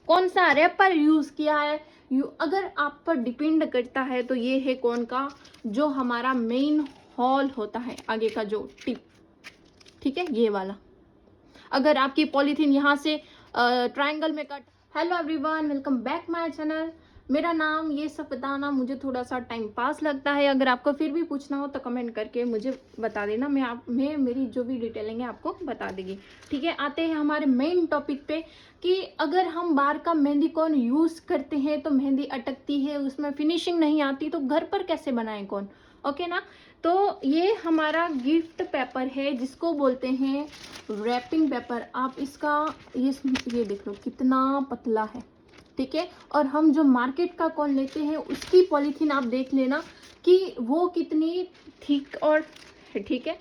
कौन सा wrapper use किया है, अगर आप पर डिपेंड करता है तो ये है कौन का, जो हमारा मेन हॉल होता है आगे का जो टिप, ठीक है, ये वाला। अगर आपकी पॉलीथीन यहाँ से ट्रायंगल में cut. Hello everyone, welcome back my channel. मेरा नाम ये सब बताना मुझे थोड़ा सा टाइम पास लगता है। अगर आपको फिर भी पूछना हो तो कमेंट करके मुझे बता देना, मैं मेरी जो भी डिटेलिंग है आपको बता देगी, ठीक है। आते हैं हमारे मेन टॉपिक पे कि अगर हम बाहर का मेहंदी कौन यूज़ करते हैं तो मेहंदी अटकती है, उसमें फिनिशिंग नहीं आती, तो घर पर कैसे बनाएं कौन, ओके ना। तो ये हमारा गिफ्ट पेपर है जिसको बोलते हैं रैपिंग पेपर। आप इसका ये देख लो कितना पतला है, ठीक है। और हम जो मार्केट का कौन लेते हैं उसकी पॉलीथीन आप देख लेना कि वो कितनी थिक और, ठीक है।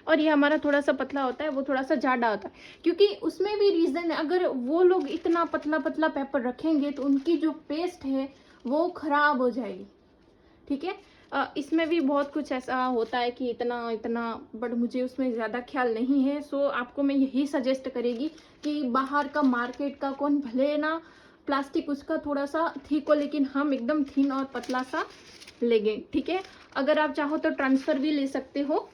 और ये हमारा थोड़ा सा पतला होता है, वो थोड़ा सा ज़्यादा होता है, क्योंकि उसमें भी रीज़न है। अगर वो लोग इतना पतला पतला पेपर रखेंगे तो उनकी जो पेस्ट है वो खराब हो जाएगी, ठीक है। इसमें भी बहुत कुछ ऐसा होता है कि इतना इतना, बट मुझे उसमें ज़्यादा ख्याल नहीं है। सो आपको मैं यही सजेस्ट करेगी कि बाहर का मार्केट का कौन भले ना प्लास्टिक उसका थोड़ा सा ठीक हो, लेकिन हम एकदम थिन और पतला सा लेंगे, ठीक है। अगर आप चाहो तो ट्रांसफ़र भी ले सकते हो,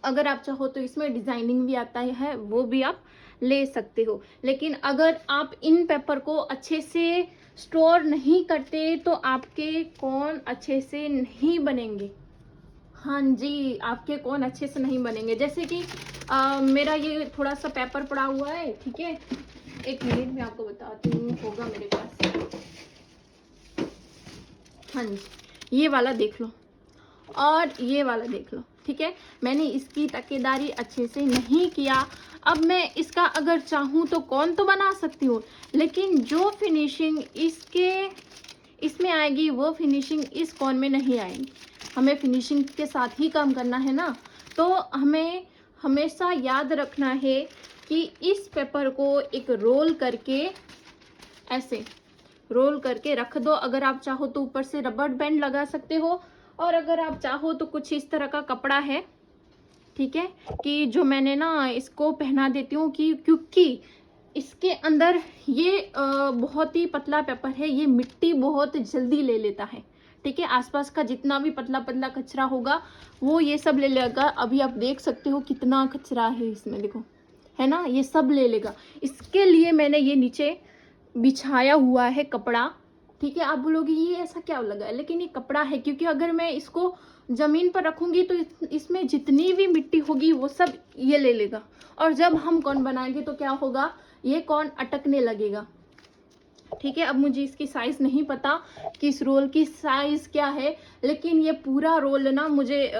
अगर आप चाहो तो इसमें डिज़ाइनिंग भी आता है वो भी आप ले सकते हो। लेकिन अगर आप इन पेपर को अच्छे से स्टोर नहीं करते तो आपके कौन अच्छे से नहीं बनेंगे। हाँ जी, आपके कौन अच्छे से नहीं बनेंगे। जैसे कि मेरा ये थोड़ा सा पेपर पड़ा हुआ है, ठीक है। एक मिनट में आपको बताती हूँ, होगा मेरे पास। हाँ जी, ये वाला देख लो और ये वाला देख लो, ठीक है। मैंने इसकी तकेदारी अच्छे से नहीं किया। अब मैं इसका अगर चाहूँ तो कौन तो बना सकती हूँ, लेकिन जो फिनिशिंग इसमें आएगी वो फिनिशिंग इस कौन में नहीं आएगी। हमें फिनिशिंग के साथ ही काम करना है ना, तो हमें हमेशा याद रखना है कि इस पेपर को एक रोल करके ऐसे रोल करके रख दो। अगर आप चाहो तो ऊपर से रबर बैंड लगा सकते हो, और अगर आप चाहो तो कुछ इस तरह का कपड़ा है, ठीक है, कि जो मैंने ना इसको पहना देती हूँ कि क्योंकि इसके अंदर ये बहुत ही पतला पेपर है, ये मिट्टी बहुत जल्दी ले लेता है, ठीक है। आसपास का जितना भी पतला पतला कचरा होगा वो ये सब ले लेगा। अभी आप देख सकते हो कितना कचरा है इसमें, देखो, है ना, ये सब ले लेगा। इसके लिए मैंने ये नीचे बिछाया हुआ है कपड़ा, ठीक है। आप बोलोगे ये ऐसा क्या लगा है, लेकिन ये कपड़ा है, क्योंकि अगर मैं इसको ज़मीन पर रखूंगी तो इसमें जितनी भी मिट्टी होगी वो सब ये ले लेगा, और जब हम कौन बनाएंगे तो क्या होगा, ये कौन अटकने लगेगा, ठीक है। अब मुझे इसकी साइज़ नहीं पता कि इस रोल की साइज़ क्या है, लेकिन ये पूरा रोल ना मुझे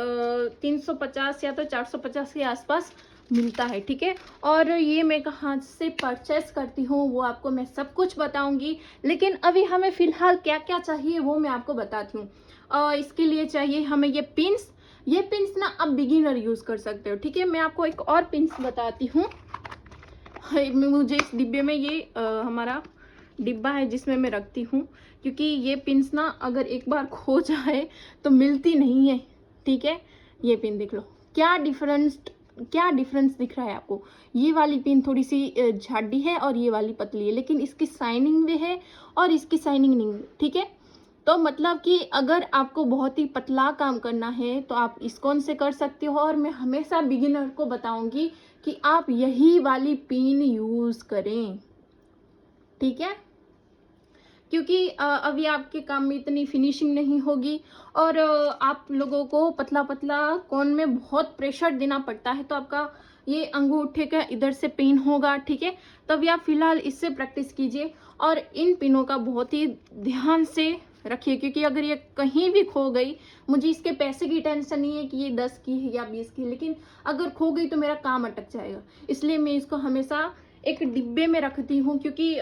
350 या तो 450 के आसपास मिलता है, ठीक है। और ये मैं कहाँ से परचेस करती हूँ वो आपको मैं सब कुछ बताऊंगी, लेकिन अभी हमें फ़िलहाल क्या क्या चाहिए वो मैं आपको बताती हूँ। इसके लिए चाहिए हमें ये पिंस। ये पिंस ना अब बिगिनर यूज़ कर सकते हो, ठीक है। मैं आपको एक और पिंस बताती हूँ। मुझे इस डिब्बे में ये हमारा डिब्बा है जिसमें मैं रखती हूँ, क्योंकि ये पिंस ना अगर एक बार खो जाए तो मिलती नहीं है, ठीक है। ये पिन देख लो क्या डिफरेंस दिख रहा है आपको। ये वाली पिन थोड़ी सी झाड़ी है और ये वाली पतली है, लेकिन इसकी शाइनिंग भी है और इसकी शाइनिंग नहीं, ठीक है। तो मतलब कि अगर आपको बहुत ही पतला काम करना है तो आप इसकोन से कर सकते हो, और मैं हमेशा बिगिनर को बताऊंगी कि आप यही वाली पिन यूज़ करें, ठीक है। क्योंकि अभी आपके काम में इतनी फिनिशिंग नहीं होगी, और आप लोगों को पतला पतला कौन में बहुत प्रेशर देना पड़ता है, तो आपका ये अंगूठे का इधर से पेन होगा, ठीक है। तभी आप फिलहाल इससे प्रैक्टिस कीजिए, और इन पिनों का बहुत ही ध्यान से रखिए, क्योंकि अगर ये कहीं भी खो गई, मुझे इसके पैसे की टेंशन नहीं है कि ये 10 की है या 20 की, लेकिन अगर खो गई तो मेरा काम अटक जाएगा। इसलिए मैं इसको हमेशा एक डिब्बे में रखती हूँ, क्योंकि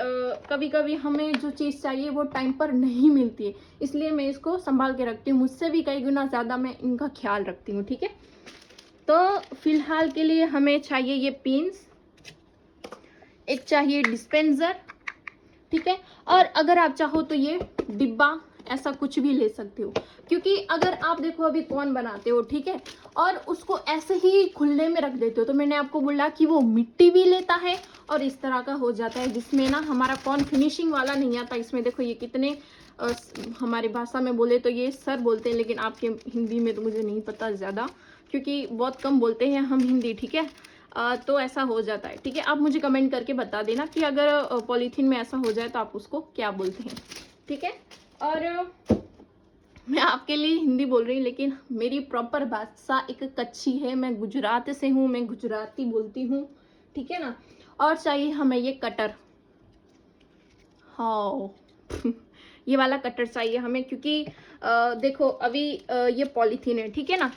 कभी कभी हमें जो चीज़ चाहिए वो टाइम पर नहीं मिलती है, इसलिए मैं इसको संभाल के रखती हूँ। मुझसे भी कई गुना ज़्यादा मैं इनका ख्याल रखती हूँ, ठीक है। तो फिलहाल के लिए हमें चाहिए ये पिन्स, एक चाहिए डिस्पेंसर, ठीक है। और अगर आप चाहो तो ये डिब्बा ऐसा कुछ भी ले सकते हो। क्योंकि अगर आप देखो अभी कौन बनाते हो, ठीक है, और उसको ऐसे ही खुले में रख देते हो, तो मैंने आपको बोला कि वो मिट्टी भी लेता है और इस तरह का हो जाता है, जिसमें ना हमारा कौन फिनिशिंग वाला नहीं आता। इसमें देखो ये कितने हमारी भाषा में बोले तो ये सर बोलते हैं, लेकिन आपके हिंदी में तो मुझे नहीं पता ज़्यादा, क्योंकि बहुत कम बोलते हैं हम हिंदी, ठीक है। तो ऐसा हो जाता है, ठीक है। आप मुझे कमेंट करके बता देना कि अगर पॉलीथीन में ऐसा हो जाए तो आप उसको क्या बोलते हैं, ठीक है। और मैं आपके लिए हिंदी बोल रही हूँ, लेकिन मेरी प्रॉपर भाषा एक कच्ची है, मैं गुजरात से हूँ, मैं गुजराती बोलती हूँ, ठीक है ना। और चाहिए हमें ये कटर, हाँ ये वाला कटर चाहिए हमें, क्योंकि देखो अभी ये पॉलीथीन है, ठीक है ना।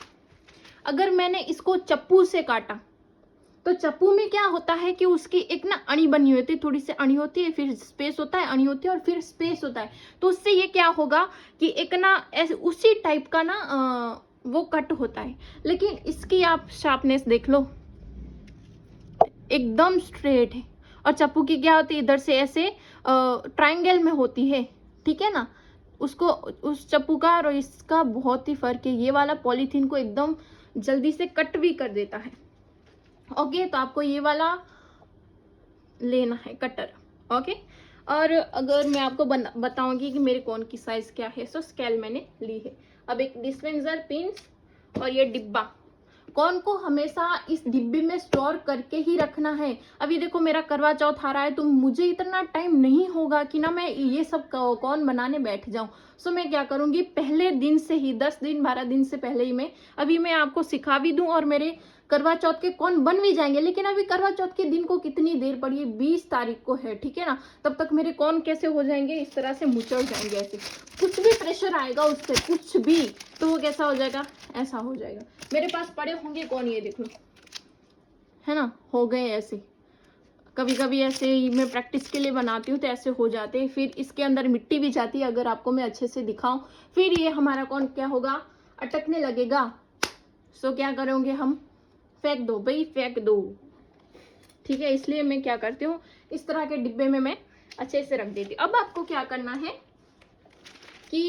अगर मैंने इसको चप्पू से काटा तो चप्पू में क्या होता है कि उसकी एक ना अणी बनी होती है, थोड़ी सी अणी होती है, फिर स्पेस होता है, अणी होती है और फिर स्पेस होता है। तो उससे ये क्या होगा कि एक ना ऐसे उसी टाइप का ना वो कट होता है। लेकिन इसकी आप शार्पनेस देख लो, एकदम स्ट्रेट है। और चप्पू की क्या होती है, इधर से ऐसे ट्रायंगल में होती है, ठीक है ना। उसको उस चप्पू का और इसका बहुत ही फर्क है। ये वाला पॉलीथीन को एकदम जल्दी से कट भी कर देता है। ओके, तो आपको ये वाला लेना है कटर, ओके। और अगर मैं आपको बताऊंगी कि मेरे कौन की साइज क्या है, सो स्केल मैंने ली है। अब एक डिस्पेंसर, पिंस और ये डिब्बा, कौन को हमेशा इस डिब्बे में स्टोर करके ही रखना है। अभी देखो मेरा करवा चौथ आ रहा है, तो मुझे इतना टाइम नहीं होगा कि ना मैं ये सब कौन बनाने बैठ जाऊं। सो मैं क्या करूंगी, पहले दिन से ही 10 दिन 12 दिन से पहले ही मैं आपको सिखा भी दूं और मेरे करवा चौथ के कौन बन भी जाएंगे। लेकिन अभी करवा चौथ के दिन को कितनी देर पड़ी है, 20 तारीख को है, ठीक है ना। तब तक मेरे कौन कैसे हो जाएंगे, इस तरह से मुचड़ जाएंगे, ऐसे कुछ भी प्रेशर आएगा उससे, कुछ भी, तो वो कैसा हो जाएगा, ऐसा हो जाएगा। मेरे पास पड़े होंगे कौन, ये देख लो, है ना, हो गए ऐसे। कभी कभी ऐसे ही मैं प्रैक्टिस के लिए बनाती हूँ तो ऐसे हो जाते हैं। फिर इसके अंदर मिट्टी भी जाती है, अगर आपको मैं अच्छे से दिखाऊं। फिर ये हमारा कौन क्या होगा, अटकने लगेगा। सो क्या करोगे हम, फेंक दो भाई, फेंक दो, ठीक है। इसलिए मैं क्या करती हूँ, इस तरह के डिब्बे में मैं अच्छे से रख देती हूँ। अब आपको क्या करना है कि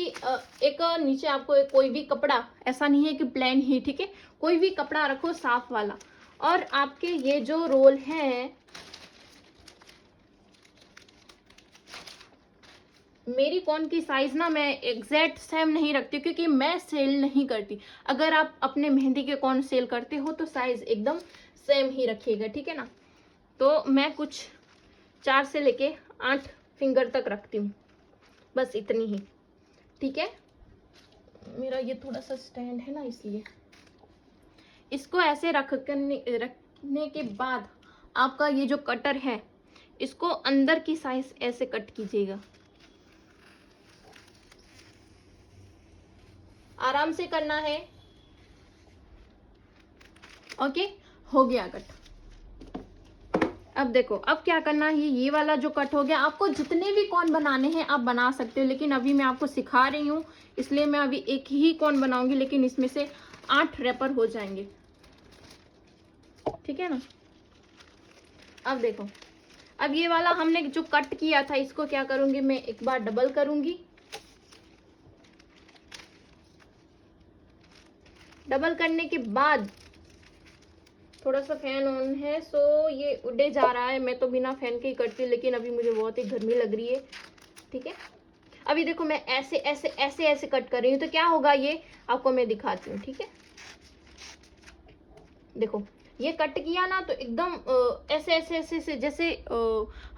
एक नीचे आपको कोई भी कपड़ा, ऐसा नहीं है कि प्लेन ही, ठीक है, कोई भी कपड़ा रखो साफ वाला। और आपके ये जो रोल है, मेरी कौन की साइज ना मैं एग्जैक्ट सेम नहीं रखती, क्योंकि मैं सेल नहीं करती। अगर आप अपने मेहंदी के कौन सेल करते हो तो साइज एकदम सेम ही रखिएगा, ठीक है ना। तो मैं कुछ 4 से लेके 8 फिंगर तक रखती हूँ, बस इतनी ही, ठीक है। मेरा ये थोड़ा सा स्टैंड है ना, इसलिए इसको ऐसे रखने के बाद आपका ये जो कटर है, इसको अंदर की साइज ऐसे कट कीजिएगा, आराम से करना है। ओके, हो गया कट। अब देखो, अब क्या करना है, ये वाला जो कट हो गया, आपको जितने भी कौन बनाने हैं आप बना सकते हो, लेकिन अभी मैं आपको सिखा रही हूँ, इसलिए मैं अभी एक ही कौन बनाऊंगी, लेकिन इसमें से 8 रैपर हो जाएंगे, ठीक है ना। अब देखो, अब ये वाला हमने जो कट किया था, इसको क्या करूंगी मैं, एक बार डबल करूंगी। डबल करने के बाद थोड़ा सा फैन ऑन है, सो ये उड़े जा रहा है। मैं तो बिना फैन के ही करती हूँ, लेकिन अभी मुझे बहुत ही गर्मी लग रही है, ठीक है। अभी देखो मैं ऐसे ऐसे ऐसे ऐसे कट कर रही हूँ, तो क्या होगा ये आपको मैं दिखाती हूँ, ठीक है। देखो ये कट किया ना, तो एकदम ऐसे ऐसे ऐसे जैसे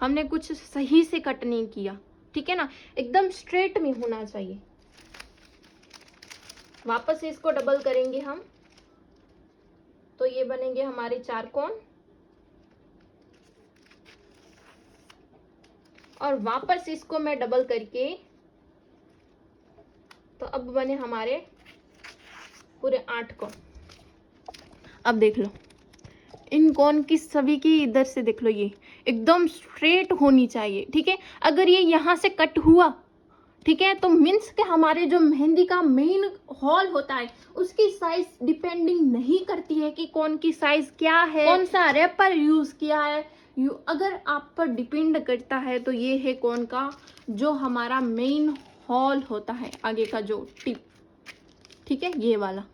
हमने कुछ सही से कट नहीं किया, ठीक है ना, एकदम स्ट्रेट में होना चाहिए। वापस से इसको डबल करेंगे हम, तो ये बनेंगे हमारे 4 कोण, और वापस इसको मैं डबल करके, तो अब बने हमारे पूरे 8 कोण। अब देख लो, इन कोण की सभी की इधर से देख लो, ये एकदम स्ट्रेट होनी चाहिए, ठीक है। अगर ये यहाँ से कट हुआ, ठीक है, तो मीन्स के हमारे जो मेहंदी का मेन हॉल होता है, उसकी साइज डिपेंडिंग नहीं करती है कि कौन की साइज क्या है, कौन सा रैपर यूज किया है। अगर आप पर डिपेंड करता है, तो ये है कौन का जो हमारा मेन हॉल होता है आगे का जो टिप, ठीक है, ये वाला।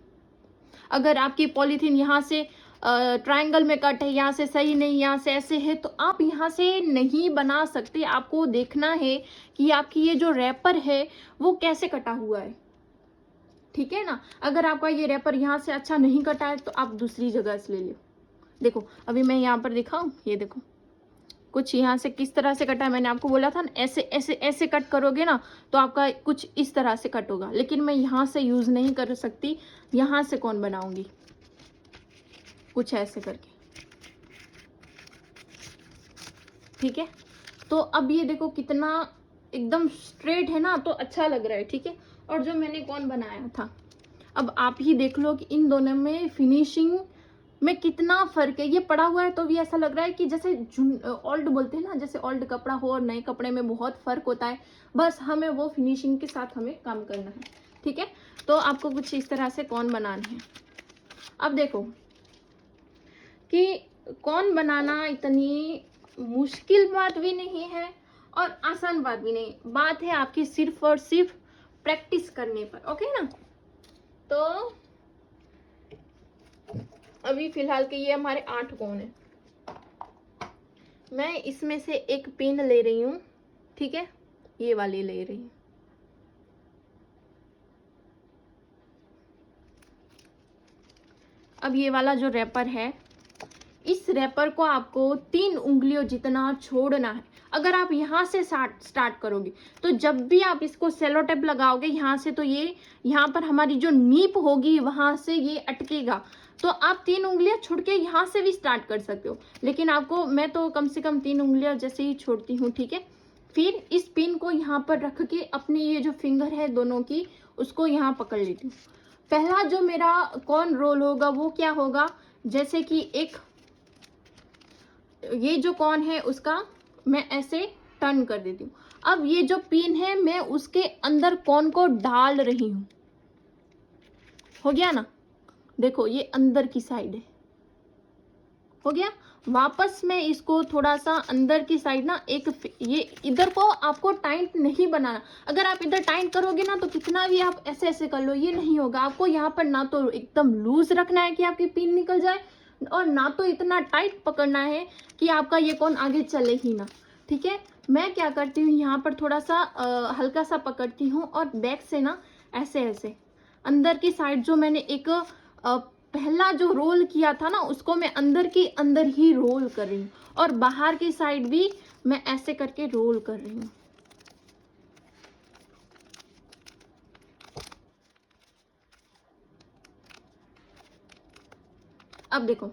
अगर आपकी पॉलीथीन यहाँ से ट्रायंगल में कट है, यहाँ से सही नहीं, यहाँ से ऐसे है, तो आप यहाँ से नहीं बना सकते। आपको देखना है कि आपकी ये जो रैपर है वो कैसे कटा हुआ है, ठीक है ना। अगर आपका ये रैपर यहाँ से अच्छा नहीं कटा है तो आप दूसरी जगह से ले लो। देखो अभी मैं यहाँ पर दिखाऊं, ये देखो कुछ यहाँ से किस तरह से कटा है। मैंने आपको बोला था ना, ऐसे ऐसे ऐसे कट करोगे ना तो आपका कुछ इस तरह से कट होगा, लेकिन मैं यहाँ से यूज नहीं कर सकती। यहाँ से कौन बनाऊंगी, कुछ ऐसे करके, ठीक है। तो अब ये देखो कितना एकदम स्ट्रेट है ना, तो अच्छा लग रहा है, ठीक है। और जो मैंने कौन बनाया था, अब आप ही देख लो कि इन दोनों में फिनिशिंग में कितना फर्क है। ये पड़ा हुआ है तो भी ऐसा लग रहा है कि जैसे ओल्ड बोलते हैं ना, जैसे ओल्ड कपड़ा हो और नए कपड़े में बहुत फर्क होता है। बस हमें वो फिनिशिंग के साथ हमें काम करना है, ठीक है। तो आपको कुछ इस तरह से कौन बनाने हैं। अब देखो कि कौन बनाना इतनी मुश्किल बात भी नहीं है और आसान बात भी नहीं, बात है आपकी सिर्फ और सिर्फ प्रैक्टिस करने पर, ओके ना। तो अभी फिलहाल के ये हमारे 8 कोण है। मैं इसमें से एक पिन ले रही हूँ, ठीक है, ये वाली ले रही हूँ। अब ये वाला जो रैपर है, इस रैपर को आपको 3 उंगलियों जितना छोड़ना है। अगर आप यहाँ से स्टार्ट करोगे तो जब भी आप इसको सेलो टेप लगाओगे यहाँ से, तो ये यहाँ पर हमारी जो नीप होगी वहां से ये अटकेगा। तो आप 3 उंगलियां छोड़ के यहाँ से भी स्टार्ट कर सकते हो, लेकिन आपको, मैं तो कम से कम 3 उंगलियां जैसे ही छोड़ती हूँ, ठीक है। फिर इस पिन को यहाँ पर रख के अपने ये जो फिंगर है दोनों की, उसको यहाँ पकड़ लेती हूँ। पहला जो मेरा कौन रोल होगा वो क्या होगा, जैसे कि एक ये जो कौन है उसका मैं ऐसे टर्न कर देती हूँ। अब ये जो पिन है मैं उसके अंदर कौन को डाल रही हूँ, हो गया ना। देखो ये अंदर की साइड है, हो गया। वापस मैं इसको थोड़ा सा अंदर की साइड ना, एक ये इधर को आपको टाइट नहीं बनाना। अगर आप इधर टाइट करोगे ना तो कितना भी आप ऐसे ऐसे कर लो, ये नहीं होगा। आपको यहाँ पर ना तो एकदम लूज रखना है कि आपकी पिन निकल जाए, और ना तो इतना टाइट पकड़ना है कि आपका ये कौन आगे चले ही ना, ठीक है। मैं क्या करती हूँ, यहाँ पर थोड़ा सा हल्का सा पकड़ती हूँ और बैक से ना ऐसे ऐसे अंदर की साइड जो मैंने एक पहला जो रोल किया था ना, उसको मैं अंदर की अंदर ही रोल कर रही हूँ, और बाहर की साइड भी मैं ऐसे करके रोल कर रही हूँ। अब देखो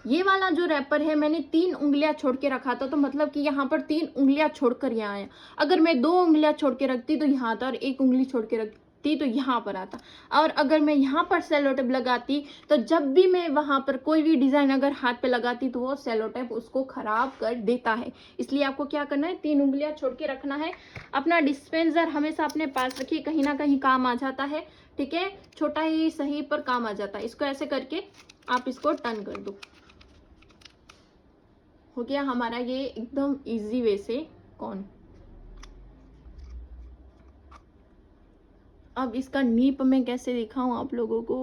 ये वाला जो रैपर है मैंने 3 उंगलियां छोड़ के रखा था, तो मतलब कि यहाँ पर 3 उंगलियां छोड़कर यहाँ आया। अगर मैं 2 उंगलियां छोड़ के रखती तो यहाँ आता, और 1 उंगली छोड़ के रखती तो यहाँ पर आता। और अगर मैं यहाँ पर सेलो टेप लगाती तो जब भी मैं वहां पर कोई भी डिजाइन अगर हाथ पे लगाती तो वो सेलो टेप उसको खराब कर देता है। इसलिए आपको क्या करना है, 3 उंगलियां छोड़ के रखना है। अपना डिस्पेंसर हमेशा अपने पास रखिए, कहीं ना कहीं काम आ जाता है, ठीक है। छोटा ही सही पर काम आ जाता है। इसको ऐसे करके आप इसको टर्न कर दो, हो गया हमारा ये एकदम इजी वे से कौन। अब इसका नीप मैं कैसे दिखाऊं आप लोगों को,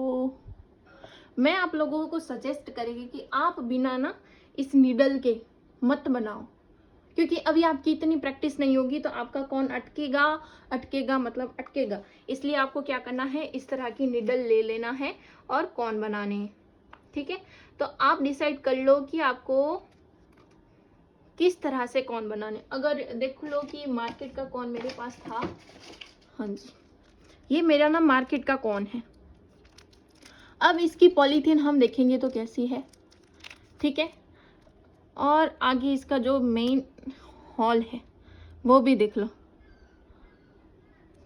मैं आप लोगों को सजेस्ट करेंगी कि आप बिना ना इस नीडल के मत बनाओ, क्योंकि अभी आपकी इतनी प्रैक्टिस नहीं होगी तो आपका कौन अटकेगा, अटकेगा मतलब अटकेगा। इसलिए आपको क्या करना है, इस तरह की नीडल ले लेना है और कौन बनाने हैं, ठीक है। तो आप डिसाइड कर लो कि आपको किस तरह से कौन बनाने। अगर देख लो कि मार्केट का कौन मेरे पास था, हाँ जी, ये मेरा ना मार्केट का कौन है। अब इसकी पॉलीथीन हम देखेंगे तो कैसी है, ठीक है। और आगे इसका जो मेन हॉल है वो भी देख लो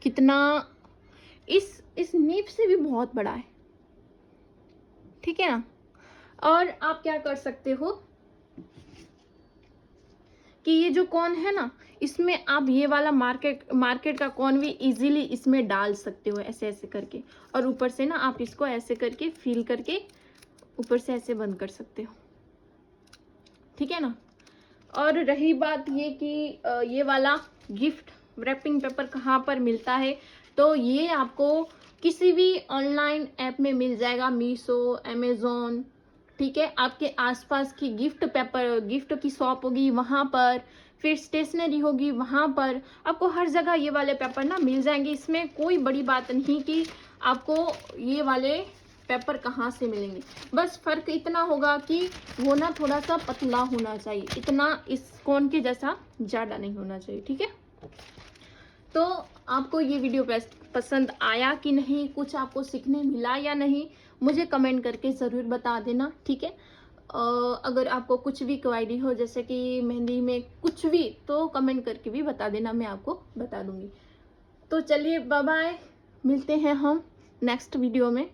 कितना, इस नीब से भी बहुत बड़ा है, ठीक है ना। और आप क्या कर सकते हो कि ये जो कौन है ना, इसमें आप ये वाला मार्केट का कौन भी इजीली इसमें डाल सकते हो, ऐसे ऐसे करके। और ऊपर से ना आप इसको ऐसे करके फील करके ऊपर से ऐसे बंद कर सकते हो, ठीक है ना। और रही बात ये कि ये वाला गिफ्ट रैपिंग पेपर कहाँ पर मिलता है, तो ये आपको किसी भी ऑनलाइन ऐप में मिल जाएगा, मीशो, अमेज़ॉन, ठीक है। आपके आसपास की गिफ्ट की शॉप होगी वहाँ पर, फिर स्टेशनरी होगी वहाँ पर, आपको हर जगह ये वाले पेपर ना मिल जाएंगे। इसमें कोई बड़ी बात नहीं कि आपको ये वाले पेपर कहाँ से मिलेंगे, बस फ़र्क इतना होगा कि वो ना थोड़ा सा पतला होना चाहिए, इतना इस कोन के जैसा ज़्यादा नहीं होना चाहिए, ठीक है। तो आपको ये वीडियो पसंद आया कि नहीं, कुछ आपको सीखने मिला या नहीं, मुझे कमेंट करके ज़रूर बता देना, ठीक है। अगर आपको कुछ भी क्वायरी हो, जैसे कि मेहंदी में कुछ भी, तो कमेंट करके भी बता देना, मैं आपको बता दूंगी। तो चलिए बाय बाय, मिलते हैं हम नेक्स्ट वीडियो में।